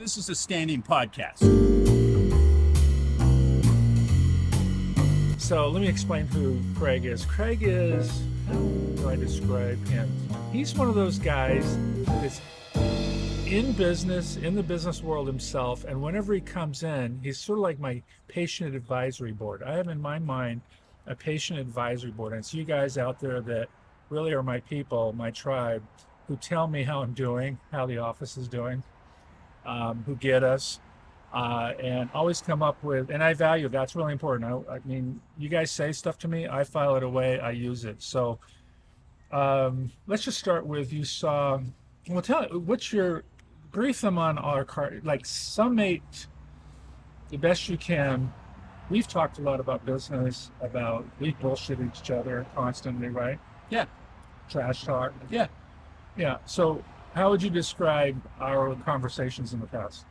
This is a standing podcast. So let me explain who Craig is. Craig is, how do I describe him? He's one of those guys that's in business, in the business world himself, and whenever he comes in, he's sort of like my patient advisory board. I have in my mind a patient advisory board, and it's you guys out there that really are my people, my tribe, who tell me how I'm doing, how the office is doing, who get us, and always come up with, and I value, that's really important. I mean, you guys say stuff to me, I file it away, I use it. So let's just start with, you saw, well, what's your, brief them on our card, like summate the best you can. We've talked a lot about business, about we bullshit each other constantly, right? Yeah. Trash talk. Yeah. Yeah. So how would you describe our conversations in the past?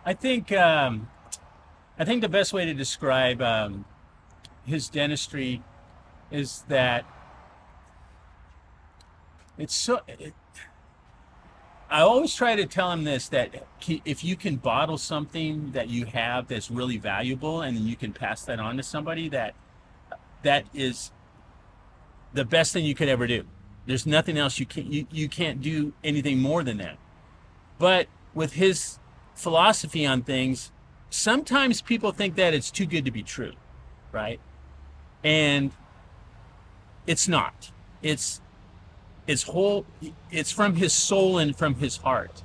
I think the best way to describe his dentistry is that I always try to tell him this, that if you can bottle something that you have that's really valuable and then you can pass that on to somebody, that is the best thing you could ever do. There's nothing else you can't do anything more than that. But with his philosophy on things, sometimes people think that it's too good to be true, right? And it's not. It's from his soul and from his heart.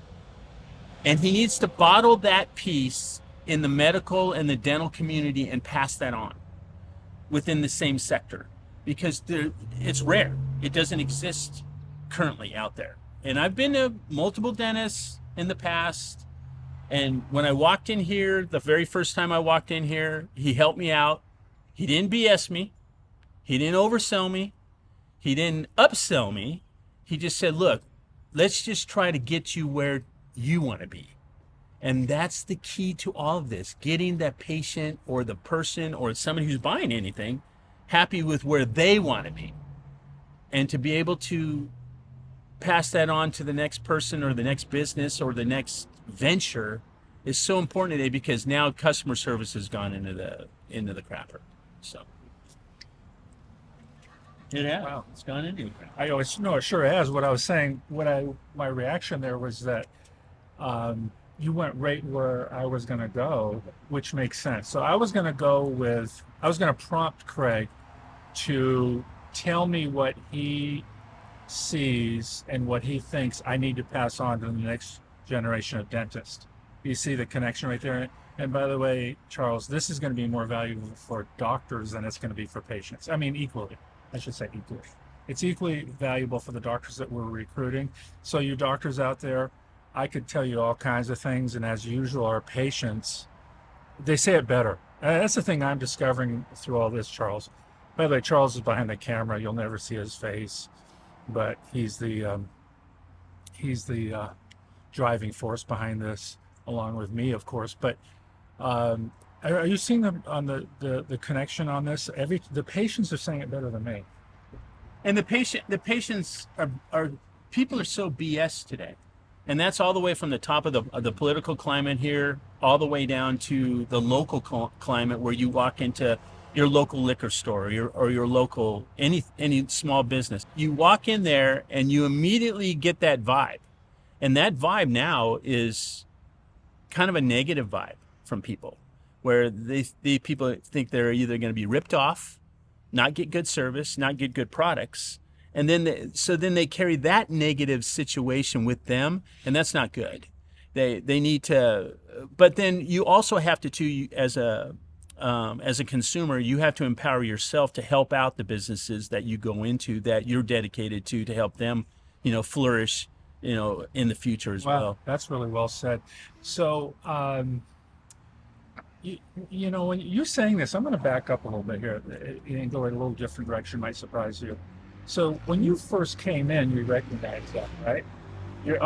And he needs to bottle that piece in the medical and the dental community and pass that on within the same sector, because it's rare. It doesn't exist currently out there. And I've been to multiple dentists in the past. And when I walked in here, the very first time I walked in here, he helped me out. He didn't BS me. He didn't oversell me. He didn't upsell me. He just said, look, let's just try to get you where you want to be. And that's the key to all of this, getting that patient or the person or somebody who's buying anything happy with where they want to be. And to be able to pass that on to the next person or the next business or the next venture is so important today, because now customer service has gone into the crapper. So it has. Wow. It's gone into it. I always know it sure has. What I was saying, my reaction there was that you went right where I was going to go, which makes sense. So I was going to prompt Craig to tell me what he sees and what he thinks I need to pass on to the next generation of dentists. You see the connection right there? And by the way, Charles, this is going to be more valuable for doctors than it's going to be for patients. I mean, equally. I should say equally. It's equally valuable for the doctors that we're recruiting. So you doctors out there, I could tell you all kinds of things, and as usual, our patients, they say it better. That's the thing I'm discovering through all this, Charles. By the way, Charles is behind the camera. You'll never see his face, but he's the driving force behind this, along with me, of course. But are you seeing the connection on this? The patients are saying it better than me. And the patients are people are so BS today. And that's all the way from the top of the political climate here, all the way down to the local climate, where you walk into your local liquor store or your local, any small business. You walk in there and you immediately get that vibe. And that vibe now is kind of a negative vibe from people, where the people think they're either going to be ripped off, not get good service, not get good products. And then they carry that negative situation with them, and that's not good. They need to, but then you also have to too, as a consumer, you have to empower yourself to help out the businesses that you go into, that you're dedicated to help them, flourish, in the future as well. That's really well said. So, when you're saying this, I'm going to back up a little bit here and go in a little different direction. Might surprise you. So when you first came in, you recognized that, right? You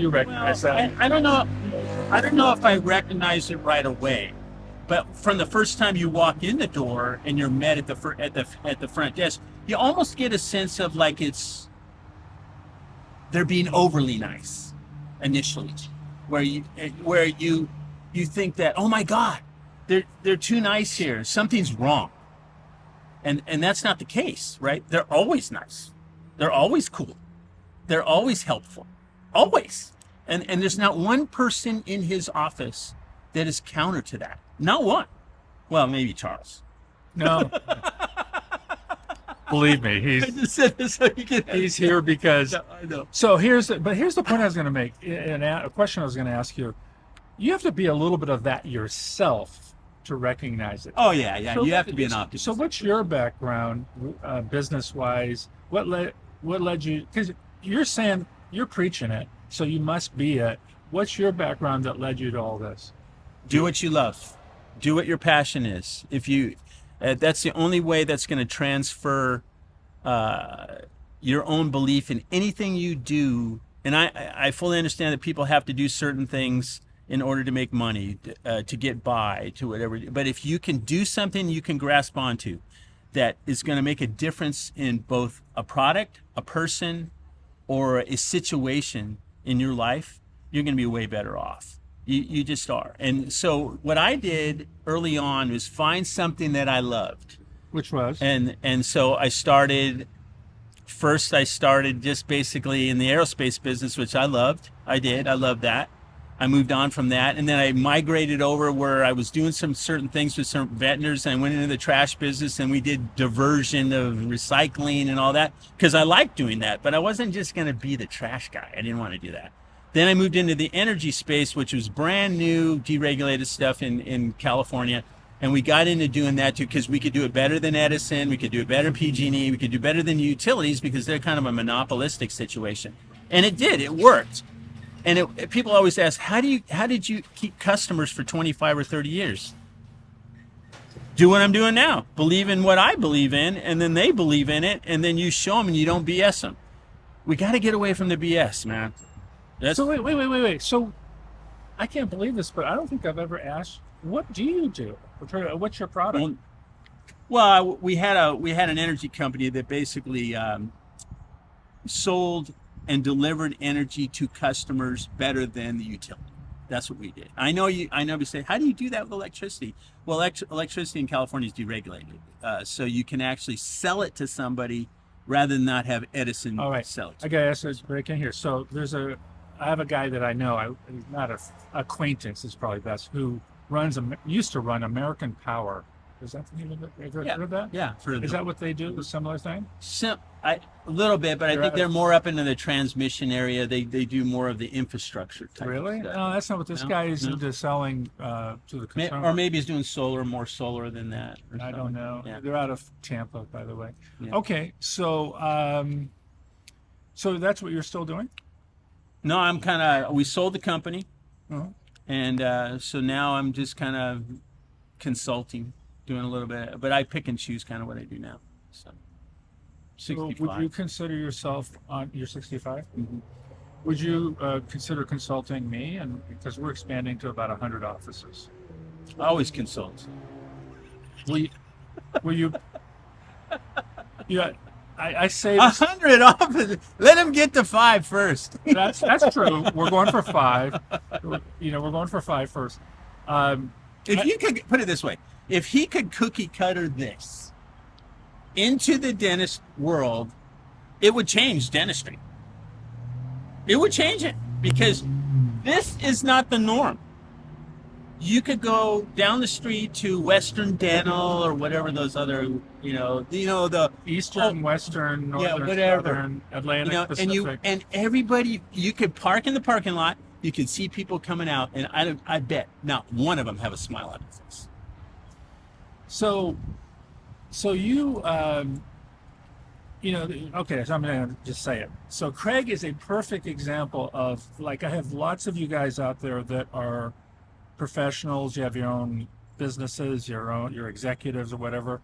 recognize that. I don't know if I recognized it right away, but from the first time you walk in the door and you're met at the front desk, you almost get a sense of like they're being overly nice initially. where you think that, oh my God, they're too nice here. Something's wrong. And that's not the case, right? They're always nice. They're always cool. They're always helpful. Always. And there's not one person in his office that is counter to that. Not one. Well, maybe Charles. No. Believe me, I just said this so you can. he's here because. I know. So here's the point I was going to make, and a question I was going to ask you. You have to be a little bit of that yourself to recognize it. Oh yeah. So you have to be an optimist. So what's your background, business-wise? What led you? Because you're saying you're preaching it, so you must be it. What's your background that led you to all this? Do what you love. Do what your passion is. If you, that's the only way that's going to transfer your own belief in anything you do. And I fully understand that people have to do certain things in order to make money, to get by, to whatever. But if you can do something you can grasp onto that is going to make a difference in both a product, a person, or a situation in your life, you're going to be way better off. You just are. And so what I did early on was find something that I loved. Which was? And so I started just basically in the aerospace business, which I loved. I loved that. I moved on from that, and then I migrated over where I was doing some certain things with some vendors, and I went into the trash business, and we did diversion of recycling and all that, because I liked doing that, but I wasn't just going to be the trash guy. I didn't want to do that. Then I moved into the energy space, which was brand new, deregulated stuff in California, and we got into doing that too, because we could do it better than Edison, we could do it better than PG&E, we could do better than utilities, because they're kind of a monopolistic situation. And it did, it worked. And people always ask, how did you keep customers for 25 or 30 years? Do what I'm doing now. Believe in what I believe in, and then they believe in it, and then you show them and you don't BS them. We got to get away from the BS, man. So wait. So I can't believe this, but I don't think I've ever asked, what do you do? What's your product? Well, we had an energy company that basically sold and delivered energy to customers better than the utility. That's what we did. I know you say, how do you do that with electricity? Well, electricity in California is deregulated. So you can actually sell it to somebody rather than not have Edison sell it to I got to ask this, but I can't hear. So I have a guy that I know, he's not an acquaintance, is probably best, who used to run American Power. Is that the name of it? Have you heard of that? Yeah. Is that what they do? A similar thing? A little bit, but I think they're more up into the transmission area. They do more of the infrastructure type. Really? Of stuff. No, that's not what this guy is into selling to the consumer. Or maybe he's doing more solar than that. I don't know. Yeah. They're out of Tampa, by the way. Yeah. Okay, so that's what you're still doing? No, we sold the company, Uh-huh. and so now I'm just kind of consulting, doing a little bit, but I pick and choose kind of what I do now. So 65. So would you consider yourself you're 65? Mm-hmm. Would you consider consulting me? And because we're expanding to about 100 offices. I always consult. Will you? Yeah, I say this, 100 offices. Let him get to 5 first. that's true. We're going for 5. We're going for 5 first. If you could put it this way, if he could cookie cutter this into the dentist world, it would change dentistry. It would change it, because this is not the norm. You could go down the street to Western Dental or whatever those other, the Eastern, Western, Northern, whatever. Southern, Atlantic, Pacific. and everybody, you could park in the parking lot. You could see people coming out, and I bet not one of them have a smile on their face. So you, okay, so I'm going to just say it. So Craig is a perfect example of, I have lots of you guys out there that are professionals. You have your own businesses, your executives or whatever.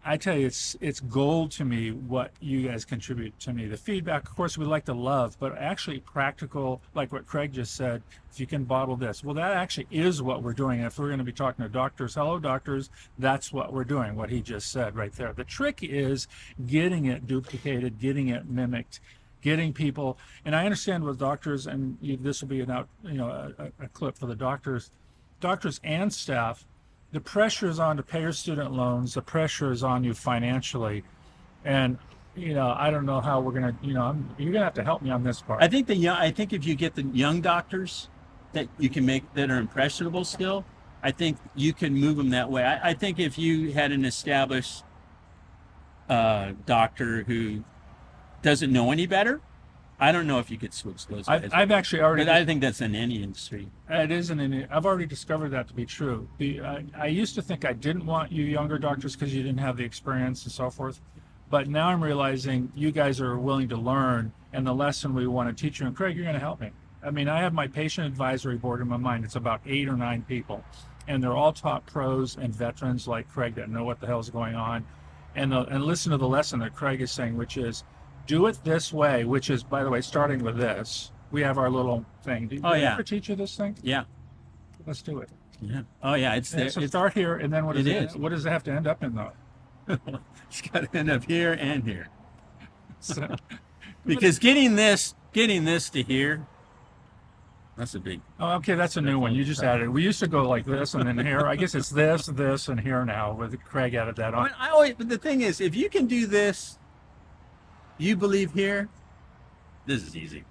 I tell you, it's gold to me what you guys contribute to me. The feedback, of course, we like to love, but actually practical, like what Craig just said, if you can bottle this. Well, that actually is what we're doing. If we're going to be talking to doctors, hello, doctors, that's what we're doing, what he just said right there. The trick is getting it duplicated, getting it mimicked. getting people. And I understand with doctors, and this will be a clip for the doctors and staff. The pressure is on to pay your student loans. The pressure is on you financially, and I don't know how we're gonna. You're gonna have to help me on this part. I think if you get the young doctors that you can make that are impressionable still, I think you can move them that way. I think if you had an established doctor who doesn't know any better, I don't know if you could switch those guys. I've actually already. But I think that's in any industry. It isn't in. I've already discovered that to be true. I used to think I didn't want you younger doctors because you didn't have the experience and so forth. But now I'm realizing you guys are willing to learn, and the lesson we want to teach you. And Craig, you're going to help me. I mean, I have my patient advisory board in my mind. It's about 8 or 9 people, and they're all top pros and veterans like Craig that know what the hell's going on, and listen to the lesson that Craig is saying, which is, do it this way. Which is, by the way, starting with this. We have our little thing. Did I ever teach you this thing? Yeah. Let's do it. Yeah. Oh yeah. So start here, and then what does it is. What does it have to end up in though? It's got to end up here and here. So, because getting this to here, that's a big. Oh, okay, that's a new one. You just added. We used to go like this and then here. I guess it's this, and here now. With Craig added that on. But the thing is, if you can do this, you believe here. This is easy.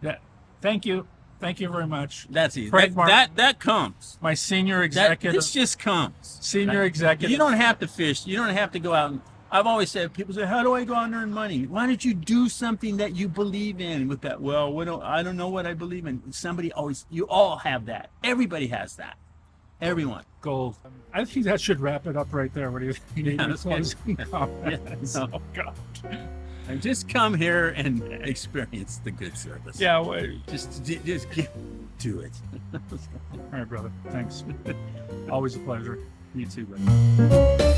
Yeah. Thank you. Thank you very much. That's easy. Craig That comes. My senior executive. This just comes. Senior executive. You don't have to fish. You don't have to go out. I've always said, people say, how do I go out and earn money? Why don't you do something that you believe in with that? Well, I don't know what I believe in. You all have that. Everybody has that. Everyone. Gold. I think that should wrap it up right there. What do you think? Oh, God. And just come here and experience the good service. Yeah. Just get to it. All right, brother. Thanks. Always a pleasure. You too, buddy.